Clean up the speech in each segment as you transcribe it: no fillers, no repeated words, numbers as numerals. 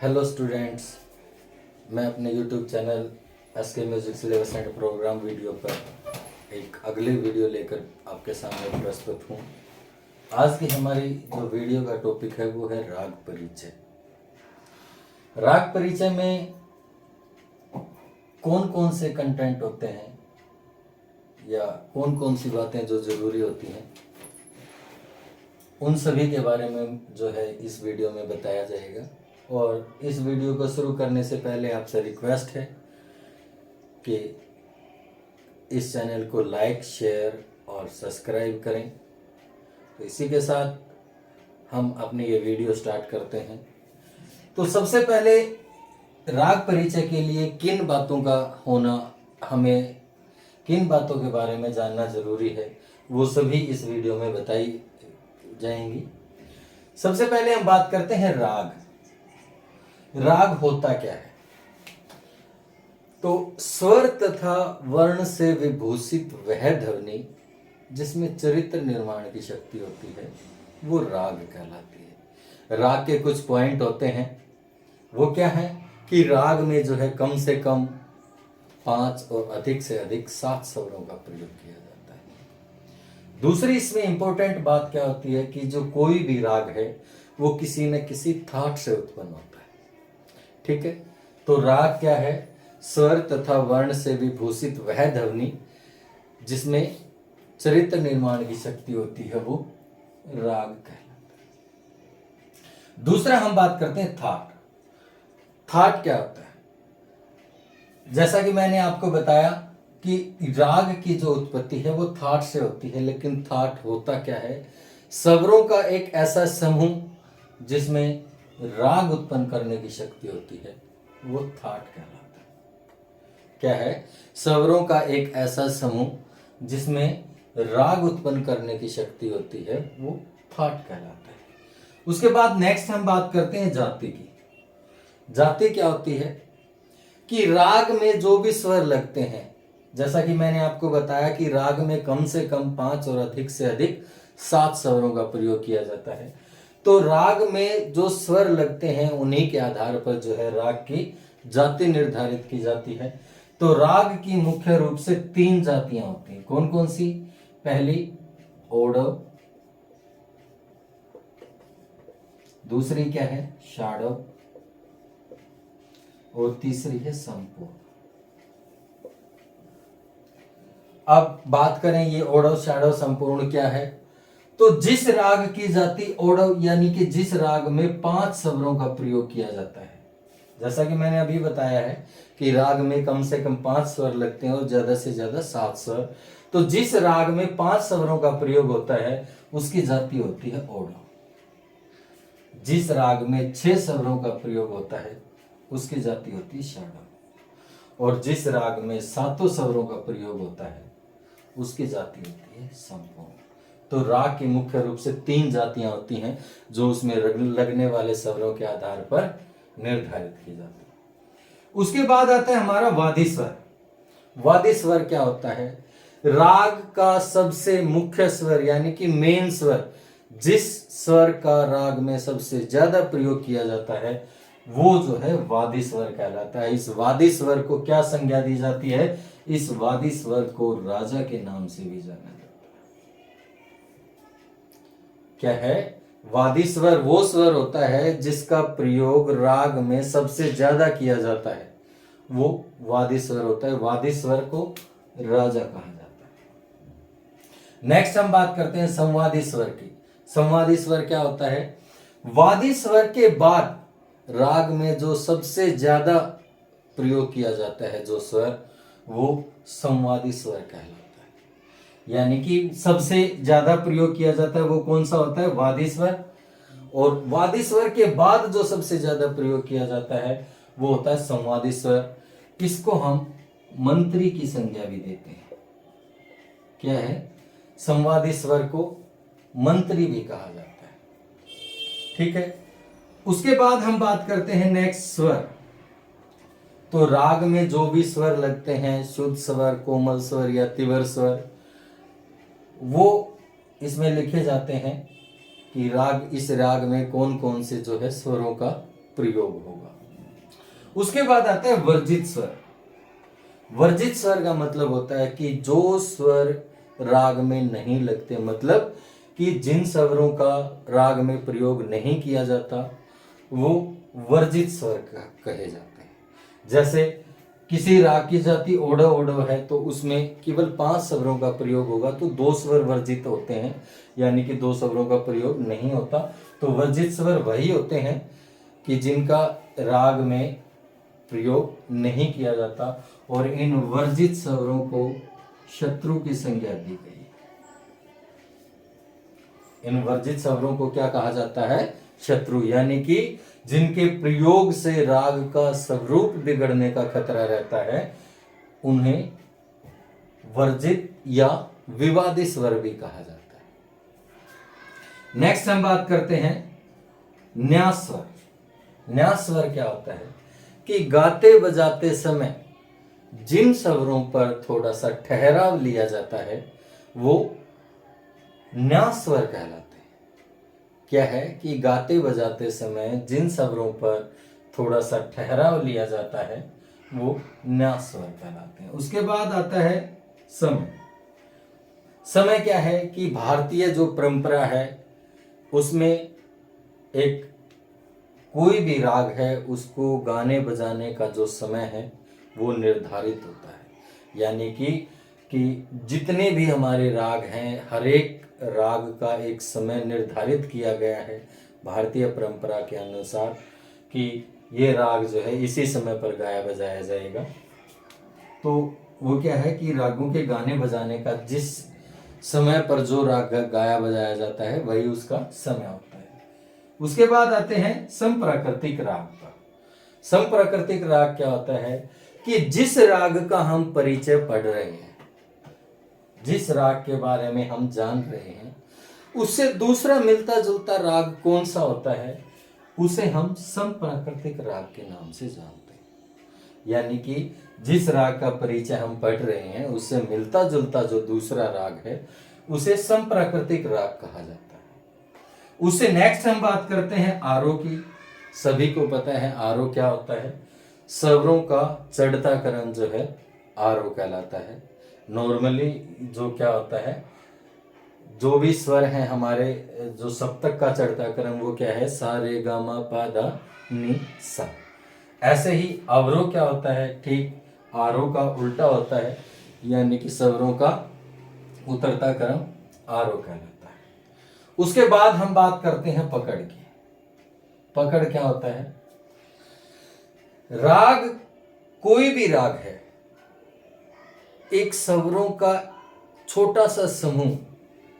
Hello students, मैं अपने YouTube channel SK music syllabus and programme video पर एक अगली वीडियो लेकर आपके सामने प्रस्तुत हूँ। आज की हमारी जो वीडियो का टॉपिक है वो है राग परिचय। राग परिचय में कौन कौन से कंटेंट होते हैं या कौन कौन सी बातें जो ज़रूरी होती हैं, उन सभी के बारे में जो है इस वीडियो में बताया जाएगा। और इस वीडियो को शुरू करने से पहले आपसे रिक्वेस्ट है कि इस चैनल को लाइक, शेयर और सब्सक्राइब करें। तो इसी के साथ हम अपनी ये वीडियो स्टार्ट करते हैं। तो सबसे पहले राग परिचय के लिए किन बातों का होना, हमें किन बातों के बारे में जानना जरूरी है, वो सभी इस वीडियो में बताई जाएंगी। सबसे पहले हम बात करते हैं राग। राग होता क्या है? तो स्वर तथा वर्ण से विभूषित वह ध्वनि जिसमें चरित्र निर्माण की शक्ति होती है वो राग कहलाती है। राग के कुछ पॉइंट होते हैं, वो क्या है कि राग में जो है कम से कम 5 और अधिक से अधिक 7 स्वरों का प्रयोग किया जाता है। दूसरी इसमें इंपॉर्टेंट बात क्या होती है कि जो कोई भी राग है वो किसी न किसी थाट से उत्पन्न होता है। ठीक है, तो राग क्या है? स्वर तथा वर्ण से विभूषित वह ध्वनि जिसमें चरित्र निर्माण की शक्ति होती है वो राग कहलाता है। दूसरा हम बात करते हैं थाट। थाट क्या होता है? जैसा कि मैंने आपको बताया कि राग की जो उत्पत्ति है वो थाट से होती है, लेकिन थाट होता क्या है? स्वरों का एक ऐसा समूह जिसमें राग उत्पन्न करने की शक्ति होती है वो थाट कहलाता है। क्या है? स्वरों का एक ऐसा समूह जिसमें राग उत्पन्न करने की शक्ति होती है वो थाट कहलाता है। उसके बाद नेक्स्ट हम बात करते हैं जाति की। जाति क्या होती है कि राग में जो भी स्वर लगते हैं, जैसा कि मैंने आपको बताया कि राग में कम से कम 5 और अधिक से अधिक 7 स्वरों का प्रयोग किया जाता है। तो राग में जो स्वर लगते हैं उन्हीं के आधार पर जो है राग की जाति निर्धारित की जाती है। तो राग की मुख्य रूप से 3 जातियां होती हैं। कौन कौन सी? पहली ओडव, दूसरी क्या है? षाडव, और तीसरी है संपूर्ण। अब बात करें ये ओडव, षाडव, संपूर्ण क्या है? तो जिस राग की जाति ओडव यानी कि जिस राग में 5 स्वरों का प्रयोग किया जाता है, जैसा कि मैंने अभी बताया है कि राग में कम से कम 5 स्वर लगते हैं और ज्यादा से ज्यादा 7 स्वर। तो जिस राग में 5 स्वरों का प्रयोग होता है उसकी जाति होती है ओडव। जिस राग में 6 स्वरों का प्रयोग होता है उसकी जाति होती है षाडव, और जिस राग में 7 स्वरों का प्रयोग होता है उसकी जाति होती है संपूर्ण। तो राग की मुख्य रूप से 3 जातियां होती हैं जो उसमें लगने वाले स्वरों के आधार पर निर्धारित की जाती है। उसके बाद आता है हमारा वादी स्वर। वादी स्वर क्या होता है? राग का सबसे मुख्य स्वर यानी कि मेन स्वर, जिस स्वर का राग में सबसे ज्यादा प्रयोग किया जाता है वो जो है वादी स्वर कहलाता है। इस वादी स्वर को क्या संज्ञा दी जाती है? इस वादी स्वर को राजा के नाम से भी जाना जाता है। क्या है? वादी स्वर वो स्वर होता है जिसका प्रयोग राग में सबसे ज्यादा किया जाता है, वो वादी स्वर होता है। वादी स्वर को राजा कहा जाता है। नेक्स्ट हम बात करते हैं संवादी स्वर की। संवादी स्वर क्या होता है? वादी स्वर के बाद राग में जो सबसे ज्यादा प्रयोग किया जाता है जो स्वर, वो संवादी स्वर कहलाता है। यानी कि सबसे ज्यादा प्रयोग किया जाता है वो कौन सा होता है? वादी स्वर। और वादी स्वर के बाद जो सबसे ज्यादा प्रयोग किया जाता है वो होता है संवादी स्वर। इसको हम मंत्री की संज्ञा भी देते हैं। क्या है? संवादी स्वर को मंत्री भी कहा जाता है। ठीक है, उसके बाद हम बात करते हैं नेक्स्ट स्वर। तो राग में जो भी स्वर लगते हैं, शुद्ध स्वर, कोमल स्वर या तीव्र स्वर, वो इसमें लिखे जाते हैं कि राग, इस राग में कौन कौन से जो है स्वरों का प्रयोग होगा। उसके बाद आता है वर्जित स्वर। वर्जित स्वर का मतलब होता है कि जो स्वर राग में नहीं लगते, मतलब कि जिन स्वरों का राग में प्रयोग नहीं किया जाता वो वर्जित स्वर कहे जाते हैं। जैसे किसी राग की जाति ओडो ओडो है तो उसमें केवल 5 स्वरों का प्रयोग होगा, तो 2 स्वर वर्जित होते हैं, यानी कि 2 स्वरों का प्रयोग नहीं होता। तो वर्जित स्वर वही होते हैं कि जिनका राग में प्रयोग नहीं किया जाता, और इन वर्जित स्वरों को शत्रु की संज्ञा दी गई। इन वर्जित स्वरों को क्या कहा जाता है? शत्रु, यानी कि जिनके प्रयोग से राग का स्वरूप बिगड़ने का खतरा रहता है उन्हें वर्जित या विवादी स्वर भी कहा जाता है। नेक्स्ट हम बात करते हैं न्यास स्वर। न्यास स्वर क्या होता है कि गाते बजाते समय जिन स्वरों पर थोड़ा सा ठहराव लिया जाता है वो न्यास स्वर कहलाते हैं। क्या है कि गाते बजाते समय जिन स्वरों पर थोड़ा सा ठहराव लिया जाता है वो न्यास स्वर कहलाते हैं। उसके बाद आता है समय। समय क्या है कि भारतीय जो परंपरा है उसमें एक कोई भी राग है उसको गाने बजाने का जो समय है वो निर्धारित होता है, यानी कि जितने भी हमारे राग हैं हर एक राग का एक समय निर्धारित किया गया है भारतीय परंपरा के अनुसार कि ये राग जो है इसी समय पर गाया बजाया जाएगा। तो वो क्या है कि रागों के गाने बजाने का जिस समय पर जो राग गाया बजाया जाता है वही उसका समय होता है। उसके बाद आते हैं संप्राकृतिक राग पर। संप्राकृतिक राग क्या होता है कि जिस राग का हम परिचय पढ़ रहे हैं, जिस राग के बारे में हम जान रहे हैं उससे दूसरा मिलता जुलता राग कौन सा होता है उसे हम संप्राकृतिक राग के नाम से जानते हैं। यानी कि जिस राग का परिचय हम पढ़ रहे हैं उससे मिलता जुलता जो दूसरा राग है उसे संप्राकृतिक राग कहा जाता है। उससे नेक्स्ट हम बात करते हैं आरोह की। सभी को पता है आरोह क्या होता है। स्वरों का चढ़ता क्रम जो है आरोह कहलाता है। नॉर्मली जो क्या होता है, जो भी स्वर हैं हमारे, जो सप्तक का चढ़ता क्रम वो क्या है, सा रे गा मा पा धा नी सा। ऐसे ही अवरोह क्या होता है, ठीक आरोह का उल्टा होता है, यानी कि स्वरों का उतरता क्रम आरोह कहलाता है। उसके बाद हम बात करते हैं पकड़ की। पकड़ क्या होता है? राग, कोई भी राग है, एक स्वरों का छोटा सा समूह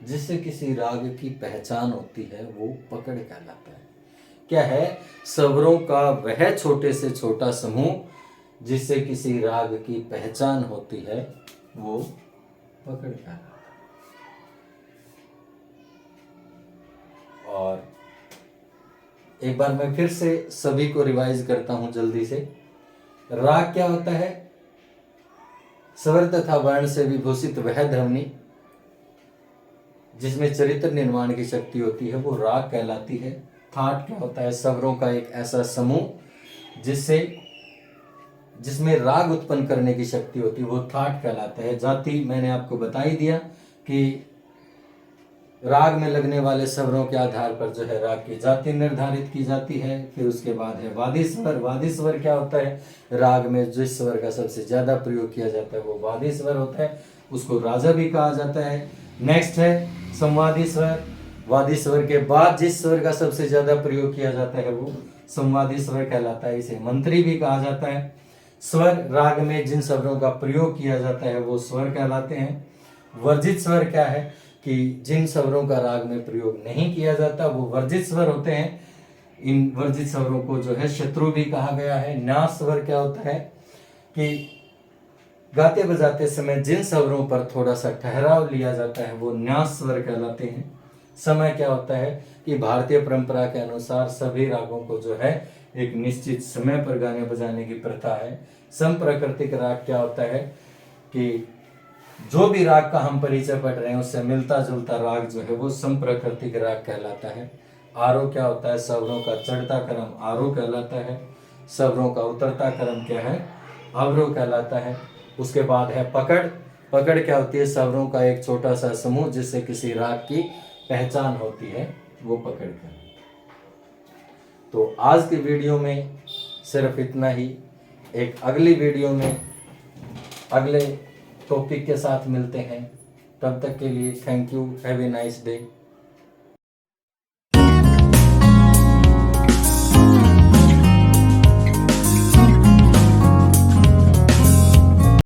जिससे किसी राग की पहचान होती है वो पकड़ कहलाता है। क्या है? स्वरों का वह छोटे से छोटा समूह जिससे किसी राग की पहचान होती है वो पकड़ कहलाता है। और एक बार मैं फिर से सभी को रिवाइज करता हूं जल्दी से। राग क्या होता है? स्वर तथा वर्ण से विभूषित वह ध्वनि जिसमें चरित्र निर्माण की शक्ति होती है वो राग कहलाती है। थाट क्या होता है? स्वरों का एक ऐसा समूह जिसमें राग उत्पन्न करने की शक्ति होती है वो थाट कहलाता है। जाति मैंने आपको बता ही दिया कि राग में लगने वाले स्वरों के आधार पर जो है राग की जाति निर्धारित की जाती है। फिर उसके बाद है वादी स्वर। वादी स्वर क्या होता है? राग में जिस स्वर का सबसे ज्यादा प्रयोग किया जाता है वो वादी स्वर होता है, उसको राजा भी कहा जाता है। नेक्स्ट है संवादी स्वर। वादी स्वर के बाद जिस स्वर का सबसे ज्यादा प्रयोग किया जाता है वो संवादी स्वर कहलाता है, इसे मंत्री भी कहा जाता है। स्वर, राग में जिन स्वरों का प्रयोग किया जाता है वो स्वर कहलाते हैं। वर्जित स्वर क्या है कि जिन स्वरों का राग में प्रयोग नहीं किया जाता वो वर्जित स्वर होते हैं। इन वर्जित स्वरों को जो है शत्रु भी कहा गया है। न्यास स्वर क्या होता है कि गाते बजाते समय जिन स्वरों पर थोड़ा सा ठहराव लिया जाता है वो न्यास स्वर कहलाते हैं। समय क्या होता है कि भारतीय परंपरा के अनुसार सभी रागों को जो है एक निश्चित समय पर गाने बजाने की प्रथा है। संप्राकृतिक राग क्या होता है कि जो भी राग का हम परिचय पढ़ रहे हैं उससे मिलता जुलता राग जो है वो संप्राकृतिक राग कहलाता है। आरोह क्या होता है? स्वरों का चढ़ता क्रम आरोह कहलाता है। स्वरों का उतरता क्रम क्या है, अवरोह कहलाता है। उसके बाद है पकड़। पकड़ क्या होती है, स्वरों का एक छोटा सा समूह जिससे किसी राग की पहचान होती है, वो पकड़ कर। तो आज की वीडियो में सिर्फ इतना ही। एक अगली वीडियो में अगले टॉपिक के साथ मिलते हैं। तब तक के लिए thank you, have a nice day.